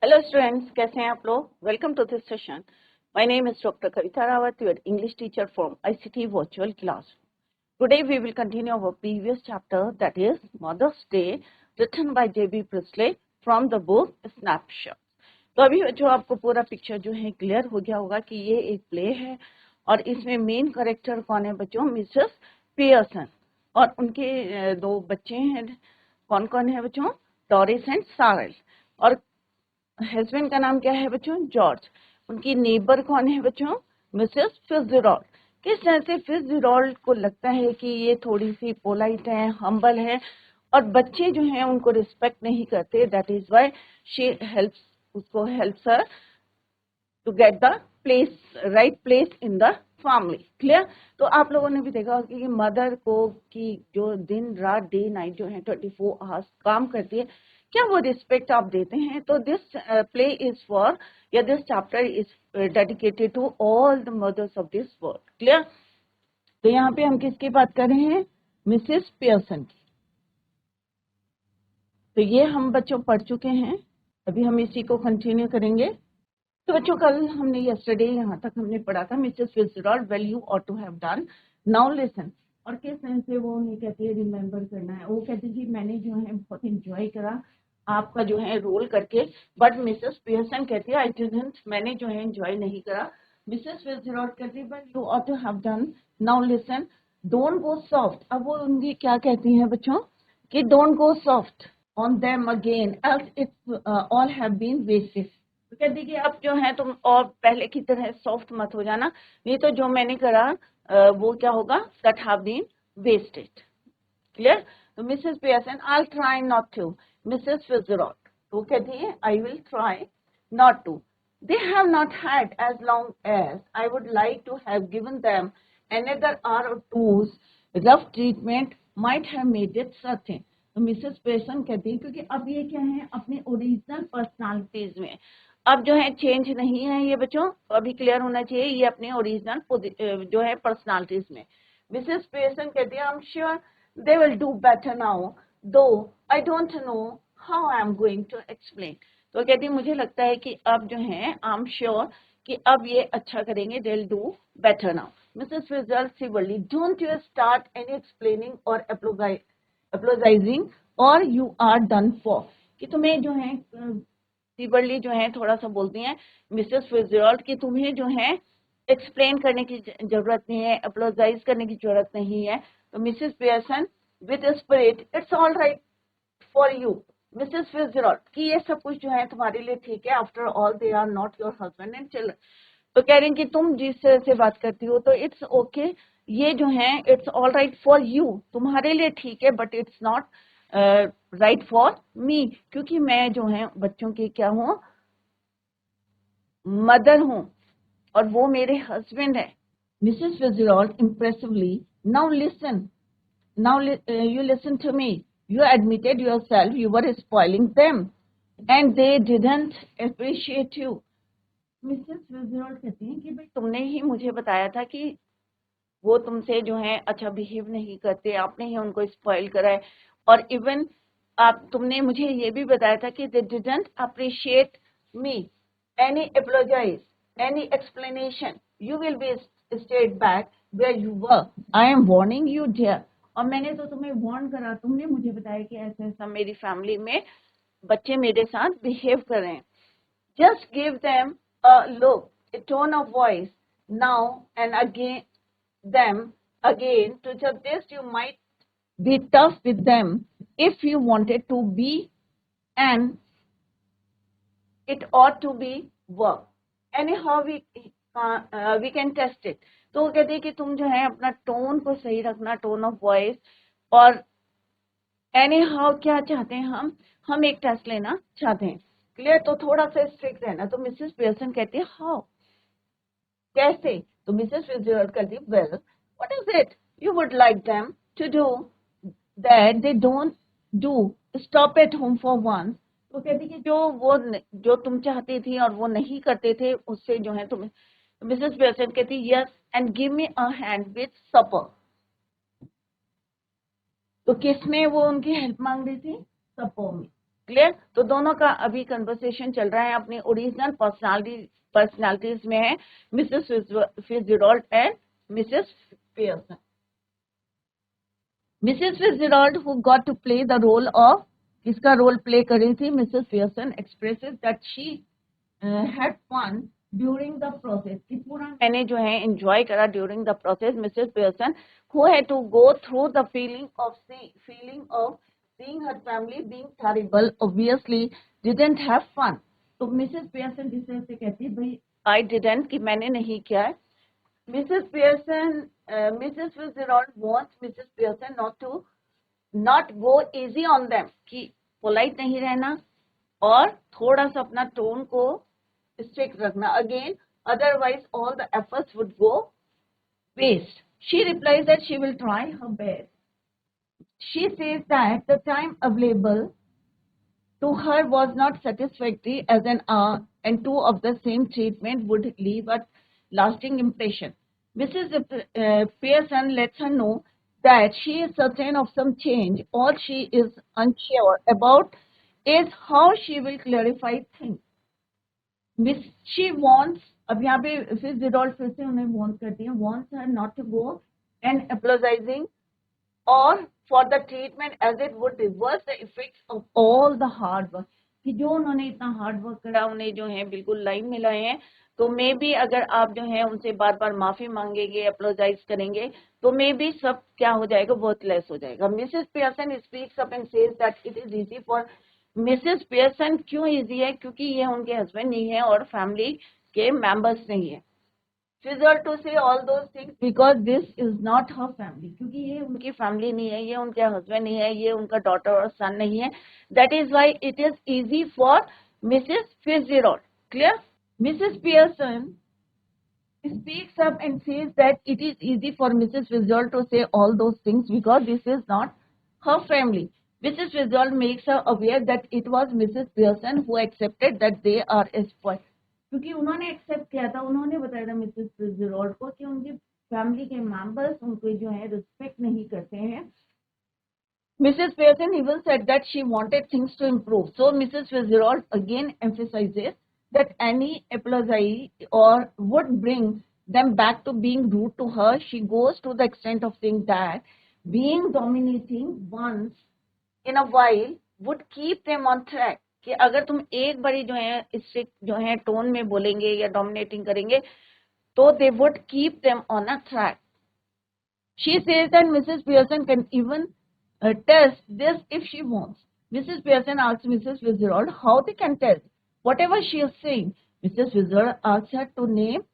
Hello students, कैसे हैं आप लोग? Welcome to this session. My name is doctor Kavita Rawat, your English teacher from ICT virtual class. Today we will continue our previous chapter, that is Mother's Day, written by J.B. Priestley from the book snapshot. तो अभी जो आपको पूरा picture जो है clear हो गया होगा कि ये एक प्ले है और इसमें मेन कैरेक्टर कौन है बच्चों? Mrs Pearson. और उनके दो बच्चे हैं. कौन कौन है बच्चों? Doris and Cyril. और हस्बैंड का नाम क्या है बच्चों? जॉर्ज. उनकी नेबर कौन है बच्चों? मिसेस फिट्जजेराल्ड. किस तरह से फिट्जजेराल्ड को लगता है कि ये थोड़ी सी पोलाइट है, हम्बल है, और बच्चे जो हैं उनको रिस्पेक्ट नहीं करते. That is why she helps, उसको helps her to get the place, right place in the family. Clear? तो आप लोगों ने भी देखा होगा कि मदर को की जो दिन रात डे नाइट जो है 24 आवर्स काम करती है, क्या वो रिस्पेक्ट आप देते हैं? तो दिस प्ले इज फॉर, या this chapter is dedicated to all the mothers of this world. Clear? तो यहाँ पे हम किसकी बात कर रहे हैं? मिसेस पियर्सन की. तो ये हम बच्चों पढ़ चुके हैं, अभी हम इसी को कंटिन्यू करेंगे. तो बच्चों कल हमने यस्टरडे यहाँ तक हमने पढ़ा था Mrs Fitzgerald, well you ought to have done. Now listen. और किस तरह से वो नहीं कहती है रिमेम्बर करना है, वो कहती थी मैंने जो है बहुत एंजॉय करा आपका जो है रोल करके. बट मिसेस पियर्सन कहती है आई डिडंट, मैंने जो है एंजॉय नहीं करा. मिसेस फिट्जजेराल्ड कहती है but you ought to have done. Now listen. Don't go soft. अब वो उनकी क्या कहती हैं बच्चों कि don't go soft on them again else it's all have been wasted. तो कहती कि अब जो है तुम और पहले की तरह सॉफ्ट मत हो जाना, नहीं तो जो मैंने करा वो क्या होगा? That have been wasted. Clear? तो Mrs Pearson, I will try not to. Mrs Fitzgerald तो कहती है I will try not to. They have not had as long as I would like to have given them another hour or two's rough treatment might have made it certain. तो Mrs Pearson कहती है क्योंकि अब ये क्या है अपने original personalities में, अब जो है चेंज नहीं है ये बच्चों, अभी क्लियर होना चाहिए, ये अपने ओरिजिनल जो है पर्सनालिटीज में. मिसेस पियर्सन कहती है I am sure they will do better now though I don't know how I am going to explain. तो कहती मुझे लगता है कि अब जो है आई एम श्योर कि अब ये अच्छा करेंगे, they will do better now. Mrs Fitzgerald severely, don't you start any explaining और अपोलोजाइजिंग और यू आर डन फॉर. कि तुम्हें जो है सिवरली जो है थोड़ा सा बोलती हैं मिसेस फिट्जजेराल्ड कि तुम्हें जो है एक्सप्लेन करने की जरूरत नहीं है, अपोलोजाइज करने की जरूरत नहीं है. तो Mrs Pearson with spirit, it's all right for you Mrs Fitzgerald कि ये सब कुछ जो है तुम्हारे लिए ठीक है, after all they are not your husband and children. तो कह रही हैं कि तुम जिस तरह से बात करती हो तो इट्स ओके, ये जो है it's all right for you, तुम्हारे लिए ठीक है, but it's not right for me, क्योंकि मैं जो है बच्चों की क्या हूँ? मदर हूँ और वो मेरे हस्बैंड है. Mrs Fitzgerald impressively, now listen, now you listen to me. You admitted yourself you were spoiling them and they didn't appreciate you. Mrs Fitzgerald कहती हैं कि भाई तुमने ही मुझे बताया था कि वो तुमसे जो है अच्छा बिहेव नहीं करते, आपने ही उनको स्पॉइल करा है. और इवन तुमने मुझे ये भी बताया था कि they didn't appreciate me. Any apologize, any explanation, you will be state back where you were. I am warning you dear. और मैंने तो तुम्हें वार्न करा, तुमने मुझे बताया कि ऐसा ऐसा मेरी फैमिली में बच्चे मेरे साथ बिहेव कर रहे हैं. Just give them a look, a tone of voice now and again them again to suggest you might be tough with them if you wanted to be, and it ought to be work. Anyhow we can test it. तो वो कहते हैं कि तुम जो है अपना tone को सही रखना, टोन ऑफ वॉइस. और एनी हाउ क्या चाहते हैं हम एक टेस्ट लेना चाहते हैं. क्लियर? तो थोड़ा सा स्ट्रिक्ट रहना. तो मिसेस पियर्सन कहती है हाउ, कैसे? तो मिसेस फिट्जजेराल्ड कहती है well what is it you would like them to do that they don't do, stop at home for one. तो कहती कि जो तुम चाहती थी और वो नहीं करते थे उससे जो है तुम्हें. तो मिसेस पियर्सन कहती yes and give me a hand with supper. तो किस में वो उनकी हेल्प मांग रही थी? सपर में. क्लियर? तो दोनों का अभी कन्वर्सेशन चल रहा है, अपनी ओरिजिनल पर्सनालिटीज में है, Mrs Fitzgerald and Mrs Pearson. Mrs Fitzgerald who got to play the role of, किसका रोल प्ले कर रही थी? Mrs Pearson expresses that she had fun during the process, कि पूरा मैंने जो है enjoy करा during the process. Mrs Pearson who had to go through the feeling of seeing her family being terrible obviously didn't have fun. तो Mrs Pearson जिस तरह से कहती है भाई I didn't, कि मैंने नहीं किया है. Mrs. Pearson, Mrs. Fitzgerald wants Mrs. Pearson not go easy on them, कि polite नहीं रहना और थोड़ा सा अपना टोन को स्ट्रिक्ट रखना. Again, otherwise all the efforts would go waste. She replies that she will try her best. She says that the time available to her was not satisfactory as an hour and two of the same treatment would leave a lasting impression. Mrs. Pearson lets her know that she is certain of some change. All she is unsure about is how she will clarify things. Miss, she wants, अब यहाँ पे फिट्जजेराल्ड फिर से उन्हें warn करती है, wants her not to go and apologizing or for the treatment as it would reverse the effects of all the hard work, कि जो उन्होंने इतना हार्ड वर्क करा उन्हें जो है बिल्कुल लाइन में लाए हैं. तो मे बी अगर आप जो है उनसे बार बार माफी मांगेंगे, अप्रोजाइज करेंगे, तो मे बी सब क्या हो जाएगा, बहुत लेस हो जाएगा. Mrs Pearson speaks up and says that it is easy for Mrs Pearson. क्यों इजी है? क्योंकि ये उनके हस्बैंड नहीं है और फैमिली के मेंबर्स नहीं है. Fitzgerald to say all those things because this is not her family, क्योंकि ये उनकी फैमिली नहीं है, ये उनके हस्बैंड नहीं है, ये उनका डॉटर और सन नहीं है. That is why it is easy for Mrs. Fitzgerald. Clear? Mrs. Pearson speaks up and says that it is easy for Mrs. Fitzgerald to say all those things because this is not her family. Mrs. Fitzgerald makes her aware that it was Mrs. Pearson who accepted that they are a spoil, क्योंकि उन्होंने accept किया था, उन्होंने बताया था Mrs फिट्जजेराल्ड को कि उनकी फैमिली के मेंबर्स उनको जो है रिस्पेक्ट नहीं करते हैं. Mrs. Pearson even said that she wanted things to improve. So Mrs. Fitzgerald again emphasizes that any apology or would bring them back to being rude to her. She goes to the extent of saying that being dominating once in a while would keep them on track, कि अगर तुम एक बारी जो है इससे जो है टोन में बोलेंगे या डोमिनेटिंग करेंगे तो they would keep them on a track. She says that Mrs. Pearson can even test this if she wants. Mrs. Pearson asks Mrs. Fitzgerald how they can test whatever she is saying. Mrs. Fitzgerald asks her to name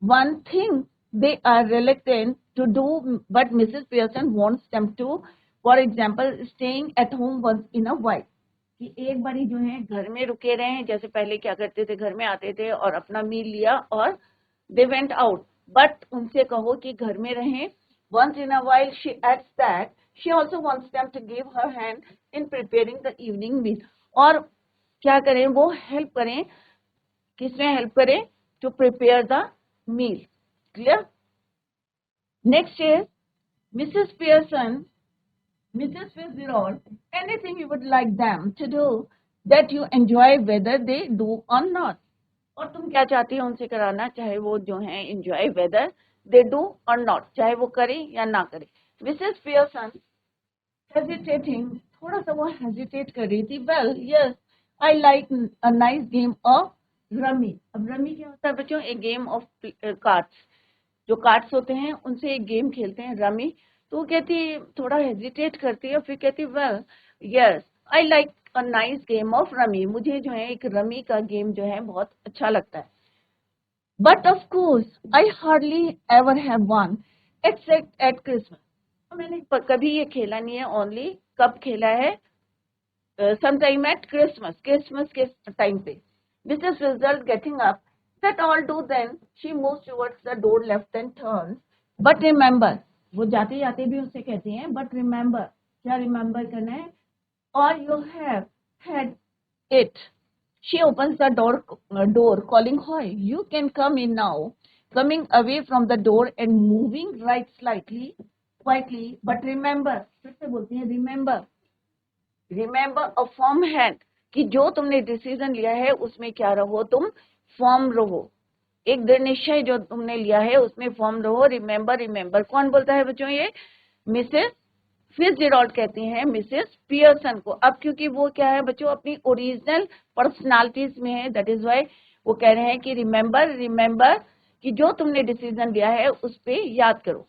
one thing they are reluctant to do, but Mrs. Pearson wants them to, for example, staying at home once in a while. कि एक बारी जो है घर में रुके रहे हैं, जैसे पहले क्या करते थे, घर में आते थे और अपना मील लिया और दे वेंट आउट, बट उनसे कहो कि घर में रहें. Once in a while she adds that she also wants them to give her hand in preparing the evening meal. और क्या करें, वो हेल्प करें, किसमें हेल्प करें? To prepare the meal. Clear? Next is Mrs. Pearson. Mrs. Fitzgerald, anything you would like them to do that you enjoy whether they do or not. और तुम क्या चाहती हो उनसे कराना, चाहे वो जो है enjoy whether they do or not, चाहे वो करें या ना करें. Mrs. Pearson hesitating, थोड़ा सा वो hesitate कर रही थी. Well, yes, I like a nice game of rummy. अब rummy क्या होता है बच्चों? एक game of cards. जो कार्ड्स होते हैं उनसे एक गेम खेलते हैं, रमी. तो वो कहती, थोड़ा हेजिटेट करती है, फिर कहती well yes I like a nice game of rummy. मुझे जो है एक रमी का गेम जो है बहुत अच्छा लगता है. But of course I hardly ever have one accept eight Christmas. मैंने कभी ये खेला नहीं है. ओनली कब खेला है? समटाइम एट क्रिसमस, क्रिसमस के टाइम पे. Mrs Fitzgerald getting up, that all do, then she moves towards the door left and turns. But remember, वो जाते जाते भी उससे कहती हैं but remember, क्या remember करना है? Or you have had it. She opens the door calling Hoy, you can come in now. Coming away from the door and moving right slightly quietly, but remember, फिर से बोलती है remember, remember a firm hand, कि जो तुमने decision लिया है उसमें क्या रहो, तुम फर्म रहो, एक दृढ़ निश्चय जो तुमने लिया है उसमें फर्म रहो। रिमेंबर, रिमेंबर कौन बोलता है बच्चों, ये मिसेस फिट्जजेराल्ड कहती हैं मिसेस पियर्सन को। अब क्योंकि वो क्या है बच्चों, अपनी ओरिजिनल पर्सनालिटीज में है, दैट इज वाई वो कह रहे हैं कि रिमेंबर, रिमेंबर, कि जो तुमने डिसीजन लिया है उस पे याद करो।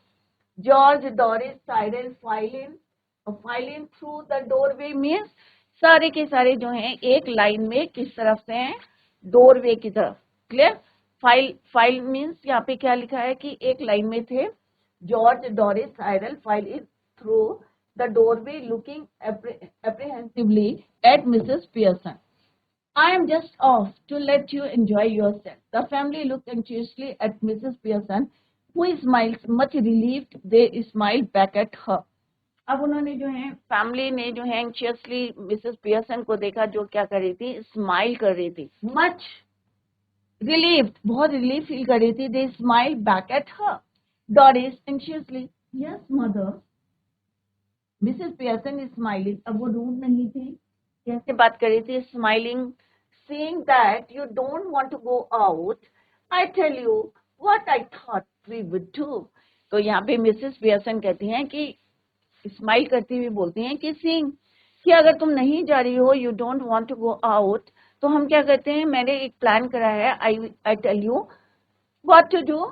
George, Doris, Cyril, phylline, phylline through the doorway means सारे के सारे जो हैं एक लाइन में किस तरफ से हैं, डोरवे की तरफ। क्लियर? फाइल, फाइल मीन्स यहाँ पे क्या लिखा है कि एक लाइन में थे। George, Doris, Cyril, file in through the doorway looking apprehensively at Mrs. Pearson. I am just off to let you enjoy yourself. The family looked anxiously at Mrs. Pearson, who smiled, much relieved. They smiled back at her. अब उन्होंने जो है, family ने जो है anxiously Mrs Pearson को देखा, जो क्या कर रही थी, स्माइल कर रही थी। मच रिलीव्ड, बहुत रिलीफ फील कर रही थी। They smile back at her. Doris anxiously, yes mother. Mrs Pearson is smiling, अब वो रूड नहीं थी, कैसे बात कर रही थी, smiling. Seeing that you don't want to go out, I tell you what I thought we would do. तो यहाँ पे मिसेस पियर्सन कहती हैं कि, स्माइल करती हुई बोलती हैं कि सीइंग, कि अगर तुम नहीं जा रही हो, you don't want to go out, तो हम क्या करते हैं, मैंने एक प्लान करा है, I tell you what to do,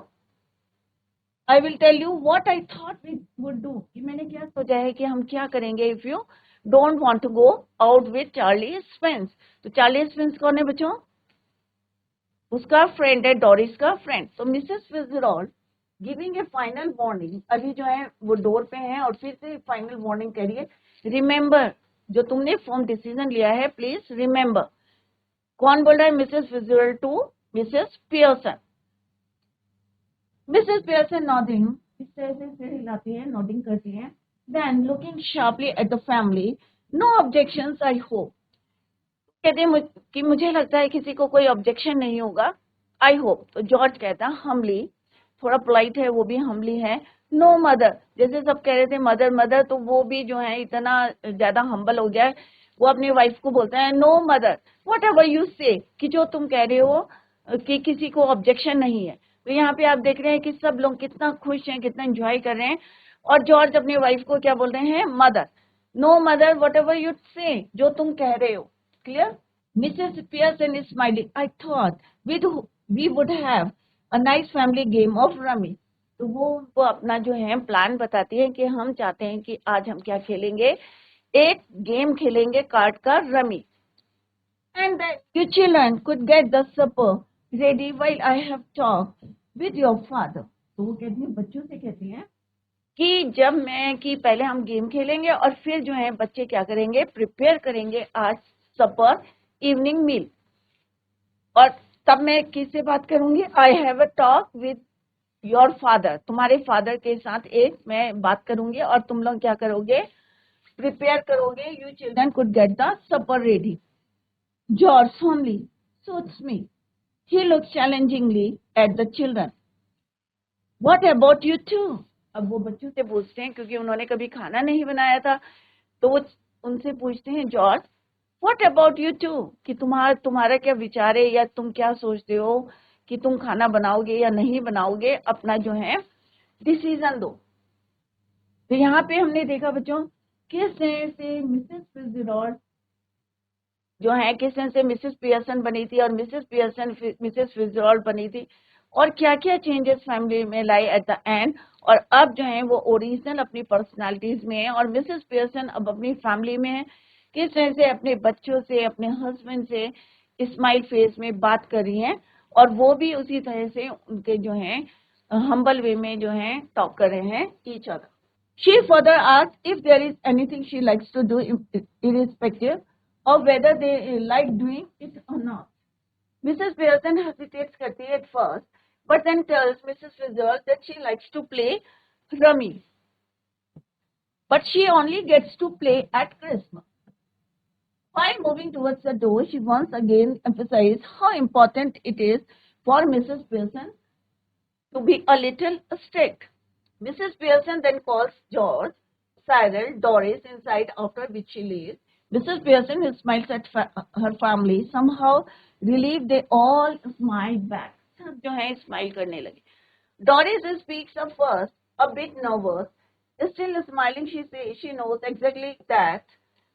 I will tell you what I thought we would do, कि मैंने क्या सोचा है कि हम क्या करेंगे if you don't want to go out with Charlie Spence. तो चार्ली स्पेंस कौन है बच्चों, उसका फ्रेंड है, डोरिस का फ्रेंड। तो Mrs Fitzgerald giving a final warning, अभी जो है वो डोर पे हैं और फिर से फाइनल वार्निंग कह रही है, रिमेंबर, जो तुमने फॉर्म डिसीजन लिया है प्लीज रिमेंबर। कौन बोल रहा है, Mrs Fitzgerald to Mrs Pearson. Mrs Pearson nodding, इस तरह से सिर हिलाती है, नॉडिंग करती है। Then looking sharply at the family, no objections I hope, कहते हैं कि मुझे लगता है किसी को कोई ऑब्जेक्शन नहीं होगा, आई होप। तो जॉर्ज कहता है हम्बली, थोड़ा पोलाइट है, वो भी हम्बली है। नो मदर, जैसे सब कह रहे थे मदर मदर, तो वो भी जो है इतना ज्यादा हम्बल हो गया है, वो अपनी वाइफ को बोलता है no mother whatever you say, कि जो तुम कह रहे हो कि किसी को ऑब्जेक्शन नहीं है। तो यहाँ पे आप देख रहे हैं कि सब लोग कितना खुश हैं, कितना एंजॉय कर रहे हैं, और जॉर्ज अपनी वाइफ को क्या बोल रहे हैं, mother. No mother whatever you say, जो तुम कह रहे हो। Clear? Mrs. Pearson is smiling. I thought we would have a nice family game of rummy. तो वो अपना जो है प्लान बताती है कि हम चाहते हैं कि आज हम क्या खेलेंगे, एक गेम खेलेंगे कार्ड का, rummy. And that you children could get the supper ready while I have talked with your father. तो वो कहती है, बच्चों से कहती हैं कि जब मैं, कि पहले हम गेम खेलेंगे और फिर जो है बच्चे क्या करेंगे, प्रिपेयर करेंगे आज सपर, इवनिंग मील। और तब मैं किससे बात करूंगी, I have a talk with your father, तुम्हारे फादर के साथ एक मैं बात करूंगी और तुम लोग क्या करोगे, प्रिपेयर करोगे, you children could get the supper ready. George homely suits me, he looks challengingly at the children, what about you two. अब वो बच्चों से पूछते हैं, क्योंकि उन्होंने कभी खाना नहीं बनाया था, तो वो उनसे पूछते हैं, George what about you too, कि तुम्हारा क्या विचार है, या तुम क्या सोचते हो कि तुम खाना बनाओगे या नहीं बनाओगे, अपना जो है डिसीजन दो। तो यहाँ पे हमने देखा बच्चों, किस तरह से मिसेस फिट्जजेराल्ड जो है, किस तरह से मिसेस पियर्सन बनी थी और मिसेस पियर्सन मिसेस फिट्जजेराल्ड बनी थी, और क्या क्या चेंजेस फैमिली में लाई एट द एंड। और अब जो है वो ओरिजिनल अपनी पर्सनालिटीज में है, और मिसेस पियर्सन अब अपनी फैमिली में है, किस तरह से अपने बच्चों से, अपने हस्बैंड से स्माइल फेस में बात कर रही हैं, और वो भी उसी तरह से उनके जो है हम्बल वे में जो है टॉक कर रहे हैं each other. She further asked if there is anything she likes to do irrespective of whether they like doing it or not. Mrs. Pearson hesitates करती है at first, but then tells Mrs. Fitzgerald that she likes to play rummy, but she only gets to play at Christmas. While moving towards the door, she once again emphasized how important it is for Mrs. Pearson to be a little strict. Mrs. Pearson then calls George, Cyril, Doris inside, after which she leaves. Mrs. Pearson smiles at her family. Somehow relieved, they all smiled back. सब जो है smile करने लगे. Doris speaks up first, a bit nervous. Still smiling, she says she knows exactly that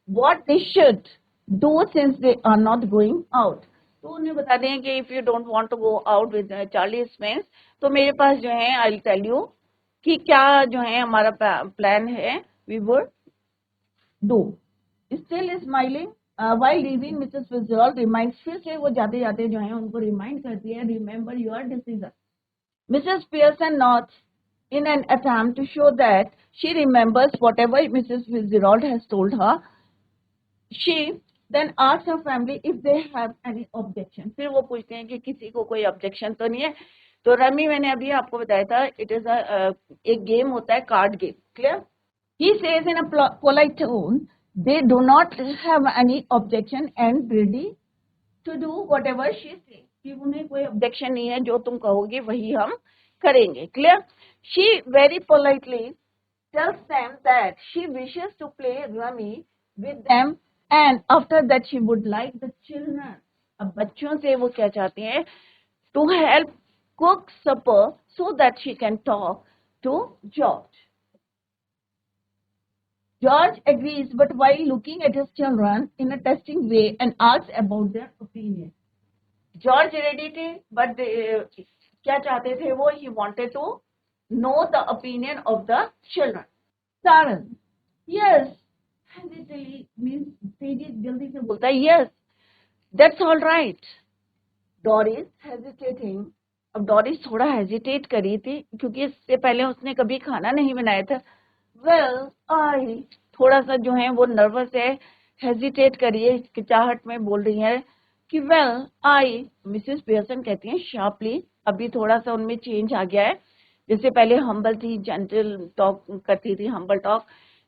what they should do since they are not going out. तो उन्हें बता दें कि if you don't want to go out with Charlie Spence, तो मेरे पास जो है I'll tell you कि क्या जो है हमारा प्लान है, we would do. Still smiling, while leaving, Mrs. Fitzgerald reminds, फिर से वो जाते जाते जो है उनको रिमाइंड करती है, remember your decision. Mrs. Pearson nods in an attempt to show that she remembers whatever Mrs. Fitzgerald has told her. She then asks her family if they have any objection. फिर वो पूछते हैं कि किसी को कोई objection तो नहीं है. तो रमी मैंने अभी आपको बताया था, it is एक गेम होता है, card game. Clear? He says in a polite tone, they do not have any objection and ready to do whatever she says. कि उन्हें कोई objection नहीं है, जो तुम कहोगे वही हम करेंगे. Clear? She very politely tells them that she wishes to play rummy with them and after that she would like the children. अब बच्चों से वो क्या चाहती हैं? To help cook supper so that she can talk to George. George agrees, but while looking at his children in a testing way and asks about their opinion. George ready थे, but क्या चाहते थे वो? He wanted to know the opinion of the children. Saran, yes, hesitantly means तेजी जल्दी से बोलता है, yes, that's all right. Doris hesitating. अब डोरिस थोड़ा हेजिटेट करी थी क्योंकि इससे पहले उसने कभी खाना नहीं बनाया था. Well, I थोड़ा सा जो है वो नर्वस है, हेजिटेट करिए, हिचकिचाहट में बोल रही है कि well, I, मिसेस पियर्सन कहती हैं शार्पली. अभी थोड़ा सा उनमें चेंज आ गया है, जैसे पहले हम्बल थी, जेंटल टॉक करती थी, हम्बल टॉक,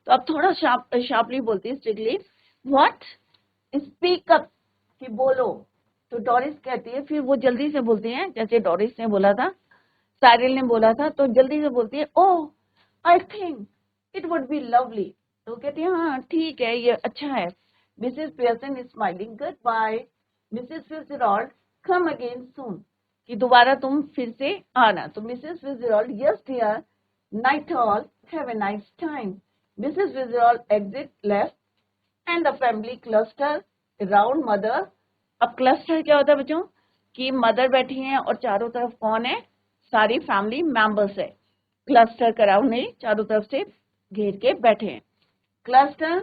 तो अब थोड़ा शार्पली बोलती है, स्ट्रिक्टली. व्हाट? स्पीक अप, कि बोलो. तो डोरिस कहती है, फिर वो जल्दी से बोलती हैं, जैसे डोरिस ने बोला था, साइरिल ने बोला था, तो जल्दी से बोलती है, oh, I think it would be lovely. तो कहती है हाँ ठीक है, ये अच्छा है. Mrs Pearson is smiling, goodbye Mrs Fitzgerald, come again soon, कि दोबारा तुम फिर से आना. तो Mrs Fitzgerald, yes dear, night all, have a nice time. Mrs Fitzgerald exit left and the family cluster around mother. अब cluster क्या होता है बच्चों? कि मदर बैठी हैं और चारों तरफ कौन है? सारी फैमिली मेंबर्स है. क्लस्टर कराउंड नहीं, चारों तरफ से घेर के बैठे हैं. Cluster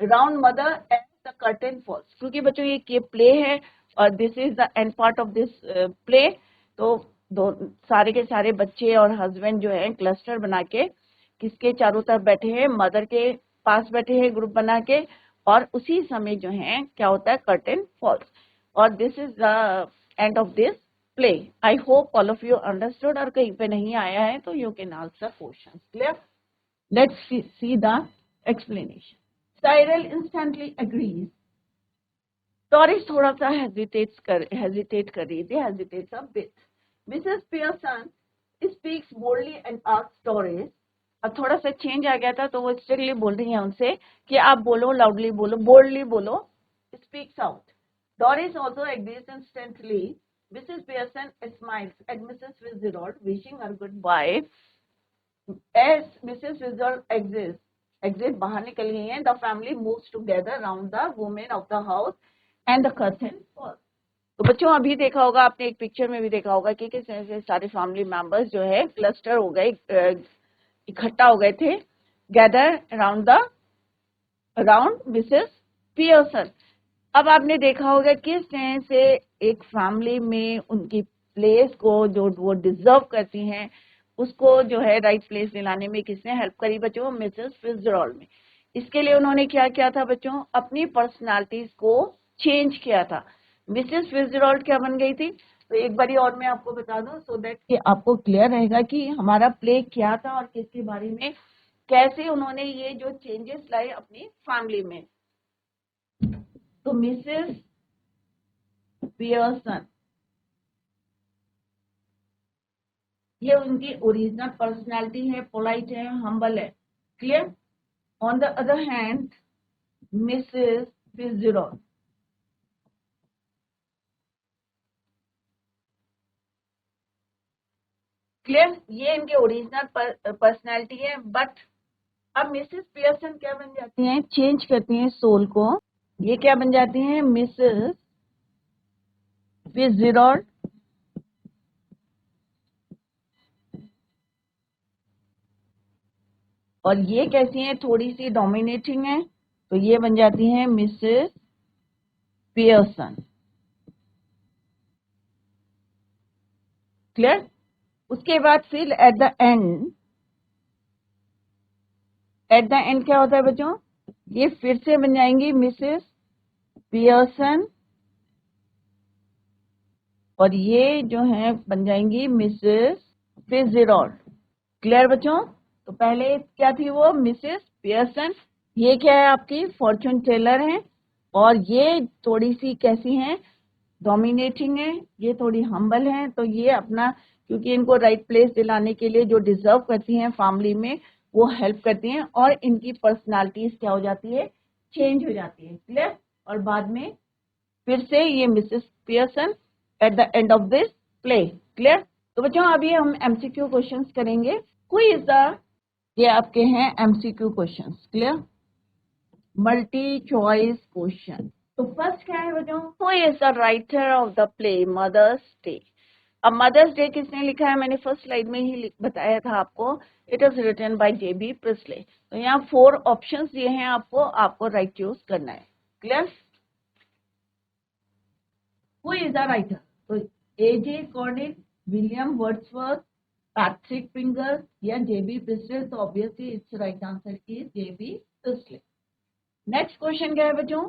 around mother and the curtain falls. क्योंकि बच्चों ये प्ले है और this is the end part of this play. तो सारे के सारे बच्चे और हस्बैंड जो है क्लस्टर बना के किसके चारों तरफ बैठे हैं? मदर के पास बैठे हैं ग्रुप बना के. और उसी समय जो है क्या होता है? Curtain falls. और this is the end of this play. I hope all of you understood. और कहीं पे नहीं आया है तो you can ask the questions. Clear? Let's see the explanation. Cyril instantly agrees. Doris थोड़ा सा hesitates कर रही थी, hesitates a bit. Mrs. Pearson speaks boldly and asks Doris. अब थोड़ा सा चेंज आ गया था तो वो स्ट्रिक्टली बोल रही है उनसे कि आप बोलो, लाउडली बोलो, बोल्डली बोलो. Speaks out. Doris also agrees instantly. Mrs. Pearson smiles at Mrs. Fitzgerald, wishing her goodbye. As Mrs. Fitzgerald exits बाहर निकल गई हैं, the family moves together around the women of the house and the curtain falls. तो बच्चों अभी देखा होगा आपने, एक पिक्चर में भी देखा होगा कि किस तरह से सारे फैमिली मेंबर्स जो है क्लस्टर हो गए, इकट्ठा हो गए थे, गैदर अराउंड मिसेस पियर्सन. अब आपने देखा होगा किस तरह से एक फैमिली में उनकी प्लेस को जो वो डिजर्व करती हैं उसको जो है राइट प्लेस दिलाने में किसने हेल्प करी बच्चों? मिसेस फिट्जजेराल्ड में. इसके लिए उन्होंने क्या किया था बच्चों? अपनी पर्सनालिटीज को चेंज किया था. मिसेस फिट्जजेराल्ड क्या बन गई थी? तो एक बारी और मैं आपको बता दूं सो दैट कि आपको क्लियर रहेगा कि हमारा प्ले क्या था और किसके बारे में, कैसे उन्होंने ये जो चेंजेस लाए अपनी फैमिली में. तो मिसेस पियर्सन, ये उनकी ओरिजिनल पर्सनालिटी है, पोलाइट है, हम्बल है. Clear? On the other hand Mrs Fitzgerald. Clear, ये इनके ओरिजिनल पर्सनैलिटी है। बट अब मिसेस पियर्सन क्या बन जाती हैं, चेंज करती हैं सोल को। ये क्या बन जाती हैं, मिसेस फिट्जजेराल्ड। और ये कैसी हैं, थोड़ी सी डोमिनेटिंग है, तो ये बन जाती हैं मिसेस पियर्सन। क्लियर। उसके बाद फिर एट द एंड क्या होता है बच्चों, ये फिर से बन जाएंगी मिसेस पियर्सन, और ये जो है बन जाएंगी मिसेस फिट्जजेराल्ड। क्लियर बच्चों। तो पहले क्या थी वो, मिसेस पियर्सन। ये क्या है, आपकी फॉर्चून टेलर हैं, और ये थोड़ी सी कैसी हैं, डोमिनेटिंग है, ये थोड़ी हम्बल हैं। तो ये अपना, क्योंकि इनको राइट प्लेस दिलाने के लिए जो डिजर्व करती हैं फैमिली में, वो हेल्प करती हैं, और इनकी पर्सनालिटीज क्या हो जाती है, चेंज हो जाती है। क्लियर। और बाद में फिर से ये Mrs Pearson at the end of this play. Clear. तो बच्चों अभी हम एमसीक्यू क्वेश्चंस करेंगे। कोई इज द, ये आपके हैं MCQ questions. Clear, multi choice question. तो फर्स्ट क्या है बच्चों, who is the writer of the play Mother's Day. अब मदर्स डे किसने लिखा है, मैंने फर्स्ट स्लाइड में ही बताया था आपको, it is written by J B Priestley. तो यहाँ 4 ऑप्शंस दिए हैं आपको राइट चूज करना है। Clear. Who is the writer, तो A J Cronin, William Wordsworth, Patrick Finger या जेबी प्रिस्ले। तो obviously it's right answer is J B Priestley. Next question क्या है बच्चों,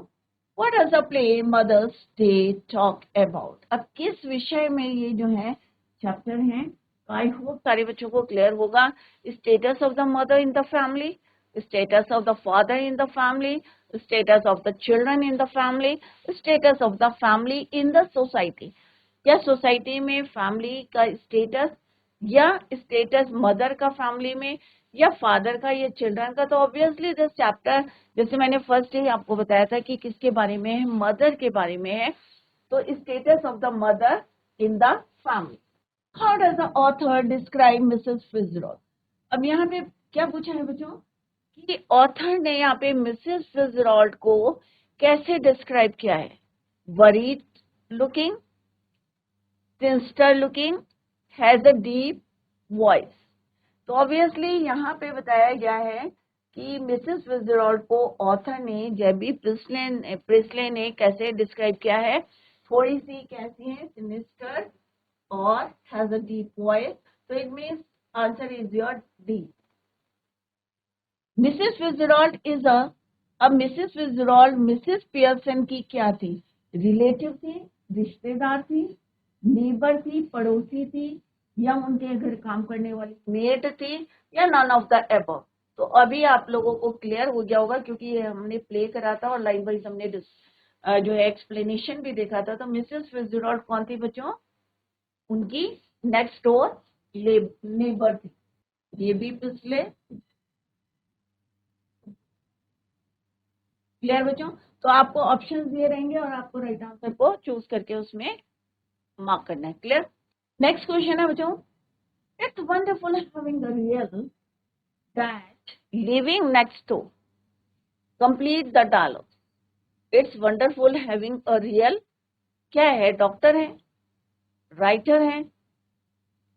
what does the play Mother's Day talk about. अब किस विषय में ये जो है चैप्टर है, तो आई होप सारे बच्चों को क्लियर होगा। Status of the mother in the family, status of the father in the family, status of the children in the family, status of the family in the society. या society में family का status, या status mother का family में, या father का, या children का। तो ऑब्वियसली दिस चैप्टर, जैसे मैंने फर्स्ट ही आपको बताया था कि किसके बारे में है, मदर के बारे में है। तो status of the mother in the family. How does the author describe Mrs Fitzgerald. अब यहाँ पे क्या पूछा है बच्चों, कि ऑथर ने यहाँ पे मिसेस फिट्जजेराल्ड को कैसे डिस्क्राइब किया है, worried looking, sinister looking, has a deep voice. तो ऑब्वियसली यहाँ पे बताया गया है कि मिसेस फिट्जजेराल्ड को ऑथर ने, जेबी प्रिस्ले ने कैसे डिस्क्राइब किया है, थोड़ी सी कैसी है, सिनिस्टर और हैज अ डीप वॉइस। तो it means answer is your D. Mrs Fitzgerald is a, अब मिसेस फिट्जजेराल्ड मिसेस पियर्सन की क्या थी, रिलेटिव थी, रिश्तेदार थी, नेबर थी, पड़ोसी थी, या उनके घर काम करने वाली मेड थी, या नन ऑफ द अबव। तो अभी आप लोगों को क्लियर हो गया होगा, क्योंकि ये हमने प्ले करा था और लाइन वाइज हमने जो है एक्सप्लेनेशन भी देखा था। तो मिसेस फिट्जजेराल्ड कौन थी बच्चों, उनकी नेक्स्ट डोर नेबर थी। ये भी पिछले, क्लियर बच्चों। तो आपको ऑप्शंस दिए रहेंगे और आपको राइट आंसर को चूज करके उसमें मार्क करना है। क्लियर। नेक्स्ट क्वेश्चन है बच्चों, it's wonderful having a real that living next door, complete the dialogue. It's wonderful having a real, क्या है, डॉक्टर है, राइटर है,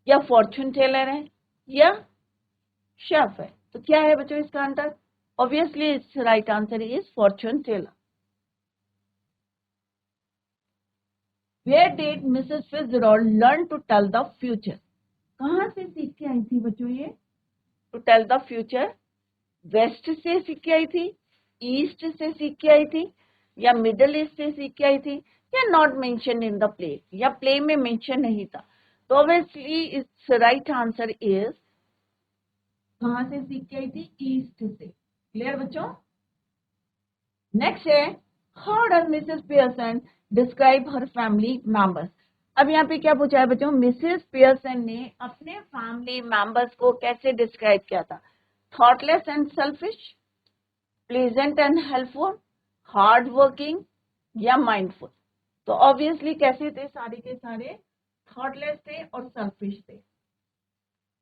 या फॉर्चून टेलर है, या शेफ है। तो क्या है बच्चों इसका answer, obviously it's right answer is fortune teller. Where did Mrs. Fitzgerald learn to tell the future? कहाँ से सीख के आई थी बच्चों ये, टू टेल द फ्यूचर। वेस्ट से सीख के आई थी, ईस्ट से सीख के आई थी, या मिडल ईस्ट से सीख के आई थी, या not mention in the play, या प्ले में मेंशन नहीं था। तो obviously it's right answer is, कहाँ से सीख के आई थी, ईस्ट से। क्लियर बच्चों। नेक्स्ट है, how does Mrs Pearson describe her family members. अब यहाँ पे क्या पूछा है बच्चों, मिसेस पियर्सन ने अपने फैमिली मेंबर्स को कैसे डिस्क्राइब किया था, thoughtless and selfish, pleasant and helpful, hard working या माइंडफुल? तो ऑब्वियसली कैसे थे सारे के सारे? थॉटलेस थे और सेल्फिश थे।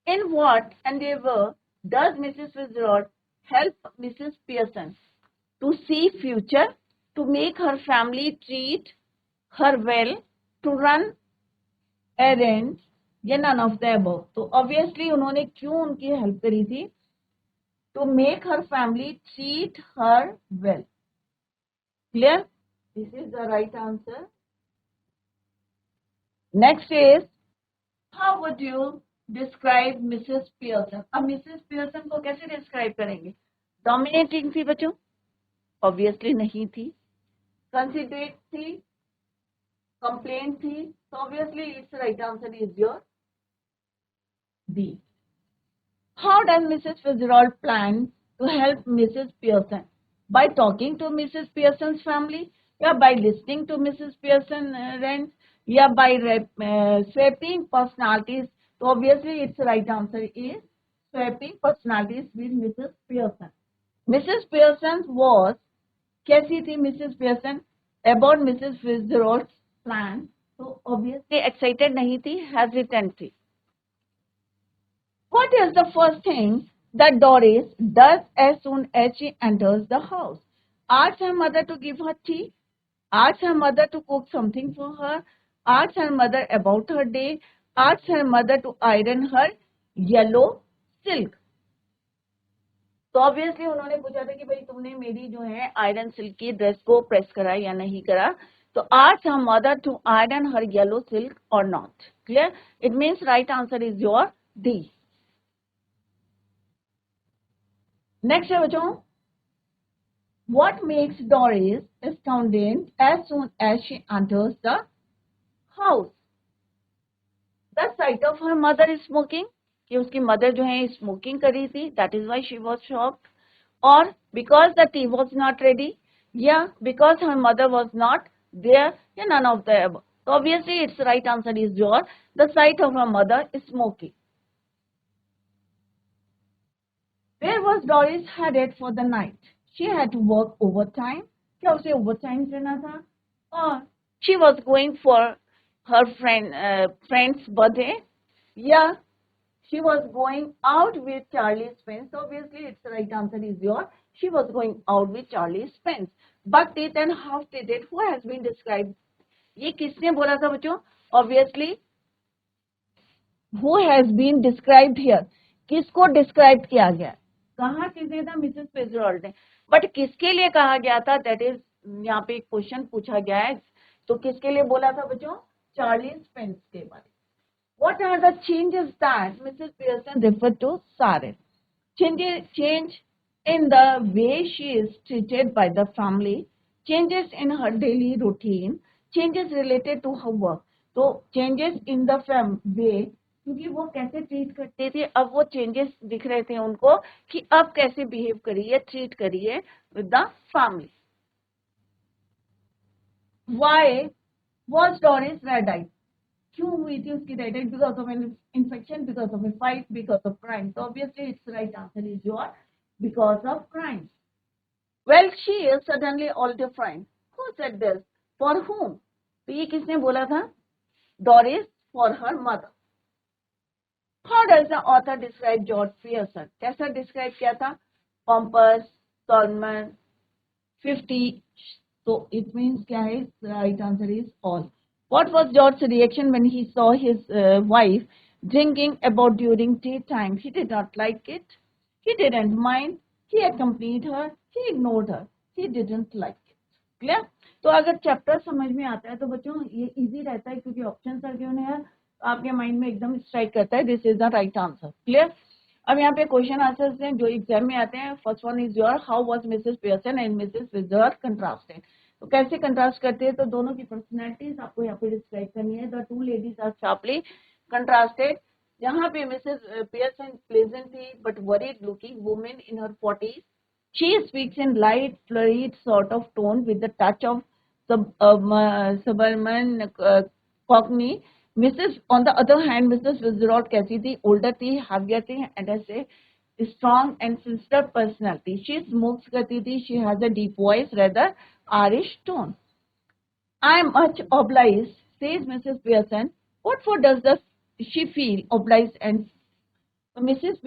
In what endeavor does Mrs. Fitzgerald help Mrs. Pearson to see future, to make her family treat her well, to run errands, या none of the above? तो obviously उन्होंने क्यों उनकी हेल्प करी थी? To make her family treat her well. Clear? This is the right answer. Next is, how would you describe Mrs. Pearson? अब Mrs. Pearson को कैसे describe करेंगे? Dominating थी बच्चों? Obviously नहीं थी. Considerate थी? Complaint थी? So obviously its right answer is your D. How does Mrs. Fitzgerald plan to help Mrs. Pearson? By talking to Mrs. Pearson's family, या by listening to Mrs. Pearson rents, या by swapping personalities? So obviously its right answer is swapping personalities with Mrs. Pearson. Mrs. Pearson was, कैसी थी Mrs. Pearson? About Mrs. Fitzgerald's plan. So obviously excited नहीं थी, hesitant थी. What is the first thing that Doris does as soon as she enters the house? Asks her mother to give her tea, asks her mother to cook something for her, asks her mother about her day, asks her mother to iron her yellow silk. तो obviously उन्होंने पूछा था कि भाई तुमने मेरी जो है आयरन सिल्क की ड्रेस को प्रेस करा या नहीं करा. तो ask her mother to iron her yellow silk or not. Clear? It means right answer is your D. Next है बच्चों, what makes Doris astounded as soon as she enters the house? The sight of her mother is smoking, कि उसकी mother जो है smoking कर रही थी, that is why she was shocked. Or because the tea was not ready, yeah, because her mother was not there, yeah, none of the above. So obviously its right answer is your, the sight of her mother is smoking. Where was Doris headed for the night? She had to work overtime. क्या उसे overtime देना था? Or she was going for her friend's birthday. Yeah, she was going out with Charlie Spence. Obviously, its right answer is your, she was going out with Charlie Spence. But it and half did it, who has been described? ये किसने बोला था बच्चों? Obviously, who has been described here? किसको described किया गया? कहा किसने था? मिसेस फिट्जजेराल्ड ने. बट किसके लिए कहा गया था? दैट इज, यहाँ पे एक क्वेश्चन पूछा गया है. तो किसके लिए बोला था बच्चों? चार्ली स्पेंस के बारे. What are the changes that Mrs. Pearson referred to? Sarin. Change in the way she is treated by the family, changes in her daily routine, changes related to her work. तो changes in the way, क्योंकि वो कैसे treat करते थे, अब वो changes दिख रहे थे उनको कि अब कैसे बिहेव करिए, ट्रीट करिए with the family. Why was Doris red-eyed? क्यों हुई थी उसकी red eyes? Because of an infection, because of a fight, because of crime. तो obviously it's right answer is your because of crime. Well she is suddenly all different. Who said this? For whom? तो ये किसने बोला था? Doris for her mother. How does the author describe George Pearson? कैसा describe किया था? Pompous, Solomon, 50. तो it means क्या है? Right answer is all. What was George's reaction when he saw his wife drinking about during tea time? He did not like it. He didn't mind. He accompanied her. He ignored her. He didn't like it. Clear? तो अगर chapter समझ में आता है तो बच्चों ये easy रहता है, क्योंकि ऑप्शन आर गिवन है, आपके माइंड में एकदम स्ट्राइक करता है, this is the right answer. Clear? अब यहाँ पे क्वेश्चन आंसर्स हैं जो एग्जाम में आते हैं. First one is your, how was Mrs Pearson and Mrs Fitzgerald contrasted? तो कैसे कंट्रास्ट करते हैं? तो दोनों की पर्सनैलिटीज आपको यहाँ पे डिस्क्राइब करनी है. The two ladies are sharply contrasted. यहाँ पे मिसेस पियर्सन प्लेजेंट थी but worried looking women in her 40s. She speaks in light flurried sort of tone with the touch of suburban cockney. Mrs. on the other hand, Mrs. Fitzgerald कैसी थी? Older थी, heavier थी, and ऐसे strong and sincere personality. She smokes करती थी. She has a deep voice, rather Irish tone. I am much obliged, says Mrs. Pearson. What for does she feel obliged? And Mrs.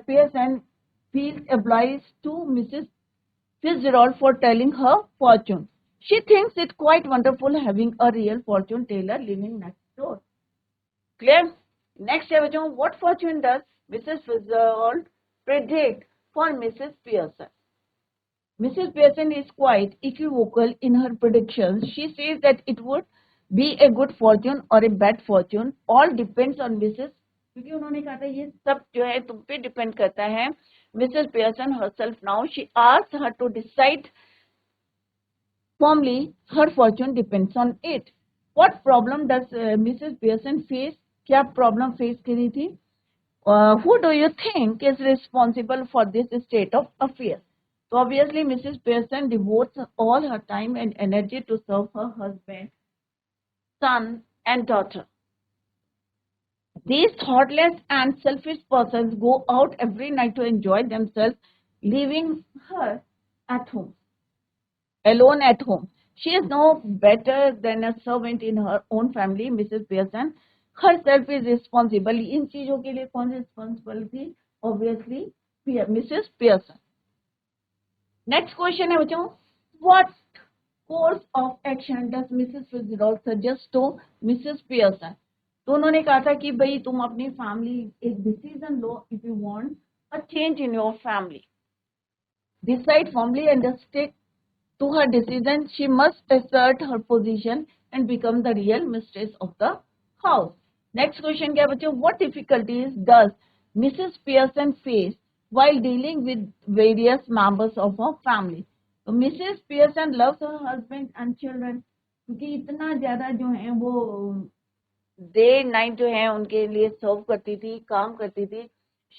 Pearson feels obliged to Mrs. Fitzgerald for telling her fortune. She thinks it quite wonderful having a real fortune teller living next door. Clear? Next, what fortune does Mrs. Fitzgerald predict for Mrs. Pearson? Mrs. Pearson is quite equivocal in her predictions. She says that it would be a good fortune or a bad fortune. All depends on Mrs. क्योंकि उन्होंने कहा था ये सब जो है तुम पे डिपेंड करता है. Mrs. Pearson herself now she asks her to decide firmly. Her fortune depends on it. What problem does Mrs. Pearson face? क्या problem face करी थी? Who do you think is responsible for this state of affairs? So obviously Mrs. Pearson devotes all her time and energy to serve her husband, son and daughter. These thoughtless and selfish persons go out every night to enjoy themselves, leaving her at home, alone at home. She is no better than a servant in her own family. Mrs. Pearson herself is responsible. इन चीजों के लिए कौन responsible थी? Obviously Mrs. Pearson. Next question है बच्चों, what course of action does Mrs. Fitzgerald suggest to Mrs. Pearson? तो उन्होंने कहा था कि भाई तुम अपनी फैमिली एक डिसीजन लो. If you want a change in your family, decide formally and stick to her decision. She must assert her position and become the real mistress of the house. Next question क्या बच्चों, what difficulties does Mrs. Pearson face while dealing with various members of her family? तो Mrs. Pearson loves her husband and children. क्योंकि इतना ज्यादा जो है वो day night जो है उनके लिए सर्व करती थी, काम करती थी.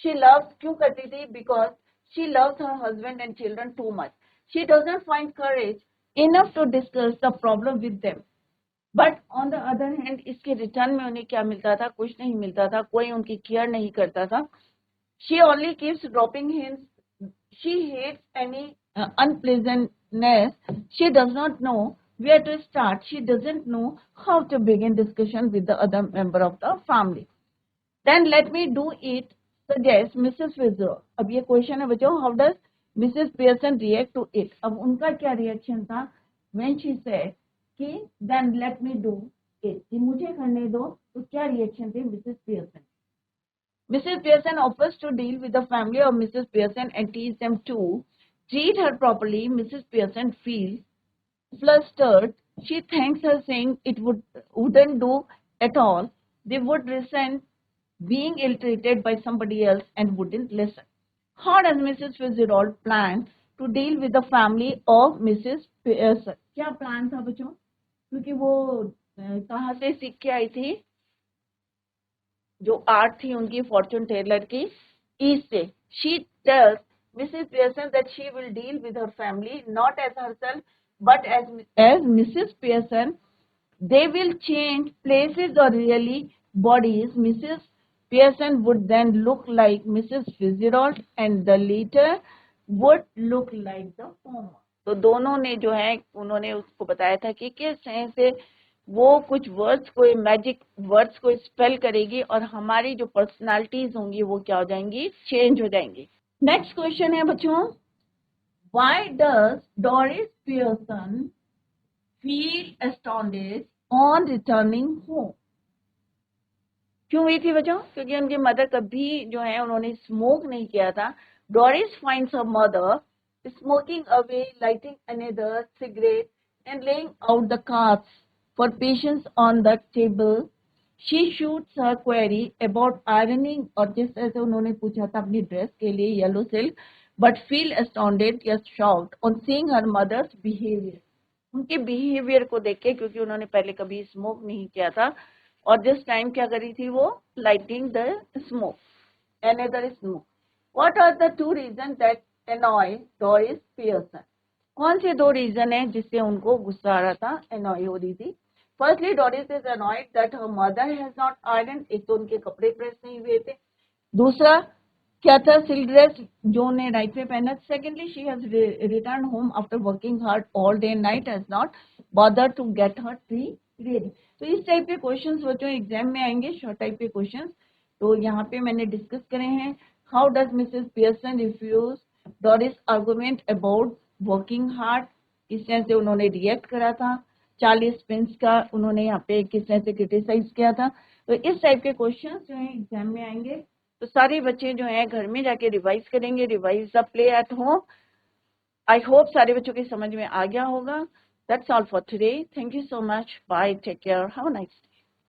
शी लव्स, क्यों करती थी? Because she loves her husband and children too much. She doesn't find courage enough to discuss the problem with them. But on the other hand इसके रिटर्न में उन्हें क्या मिलता था? कुछ नहीं मिलता था. कोई उनकी केयर नहीं करता था. She only keeps dropping hints. She hates any unpleasantness. She does not know where to start. She doesn't know how to begin discussion with the other member of the family. Then let me do it, suggests Mrs. Fitzgerald. अब ये question है बच्चों, how does Mrs. Pearson react to it? अब उनका क्या reaction था when she said कि then let me do it, कि मुझे करने दो. तो क्या रिएक्शन थे Mrs. Pearson? Mrs. Pearson offers to deal with the family of Mrs. Pearson and teach them to treat her properly. Mrs. Pearson feels flustered. She thanks her, saying it wouldn't do at all. They would resent being ill-treated by somebody else and wouldn't listen. How does Mrs. Fitzgerald plan to deal with the family of Mrs. Pearson? क्या plan था बच्चों? क्योंकि वो कहाँ से सीख के आई थी? जो आर्ट थी उनकी फॉर्चून टेलर की, ईस्ट से. She tells Mrs. Pearson that she will deal with her family not as herself but as Mrs. Pearson. They will change places or really bodies. Mrs. Pearson would then look like Mrs. Fitzgerald and the latter would look like the former. तो दोनों ने जो है उन्होंने उसको बताया था कि किस तरह से वो कुछ वर्ड्स को, मैजिक वर्ड्स को स्पेल करेगी और हमारी जो पर्सनालिटीज होंगी वो क्या हो जाएंगी? चेंज हो जाएंगी. नेक्स्ट क्वेश्चन है बच्चों, why does Doris Pearson feel astounded on returning home? क्यों हुई थी बच्चों? क्योंकि उनके मदर कभी जो है उन्होंने स्मोक नहीं किया था. Doris finds her mother smoking away, lighting another cigarette and laying out the cards for patients on the table. She shoots her query about ironing और जिस तरह से उन्होंने पूछा था अपनी ड्रेस के लिए yellow silk, but feel astounded या shocked on seeing her mother's behavior. उनके बिहेवियर को देख के, क्योंकि उन्होंने पहले कभी स्मोक नहीं किया था और दिस टाइम क्या करी थी वो? Lighting the smoke, another smoke. What are the two reasons that annoy Doris Pearson? कौन से दो रीजन है जिससे उनको गुस्सा आ रहा था, annoy हो रही थी? Firstly, Doris is annoyed that her mother has not ironed. एक तो उनके कपड़े प्रेस नहीं हुए थे. दूसरा, क्या था, सिल्क ड्रेस जो ने राइट में पहना। Secondly, she has return home after working hard all day and night, has not bother to get her tea ready. तो इस टाइप के क्वेश्चंस बच्चों एग्जाम में आएंगे, शॉर्ट टाइप के क्वेश्चंस। तो यहाँ पे मैंने डिस्कस करे हैं। How does Mrs Pearson refuse Doris argument about working hard, किस तरह से उन्होंने रिएक्ट करा था। चार्ली स्पिंस का उन्होंने यहाँ पे किस तरह से क्रिटिसाइज किया था। तो इस टाइप के क्वेश्चंस जो है एग्जाम में आएंगे। तो सारे बच्चे जो हैं घर में जाके रिवाइज करेंगे, revise the play at home. I hope सारे बच्चों की समझ में आ गया होगा। That's all for today. Thank you so much. Bye, take care, have a nice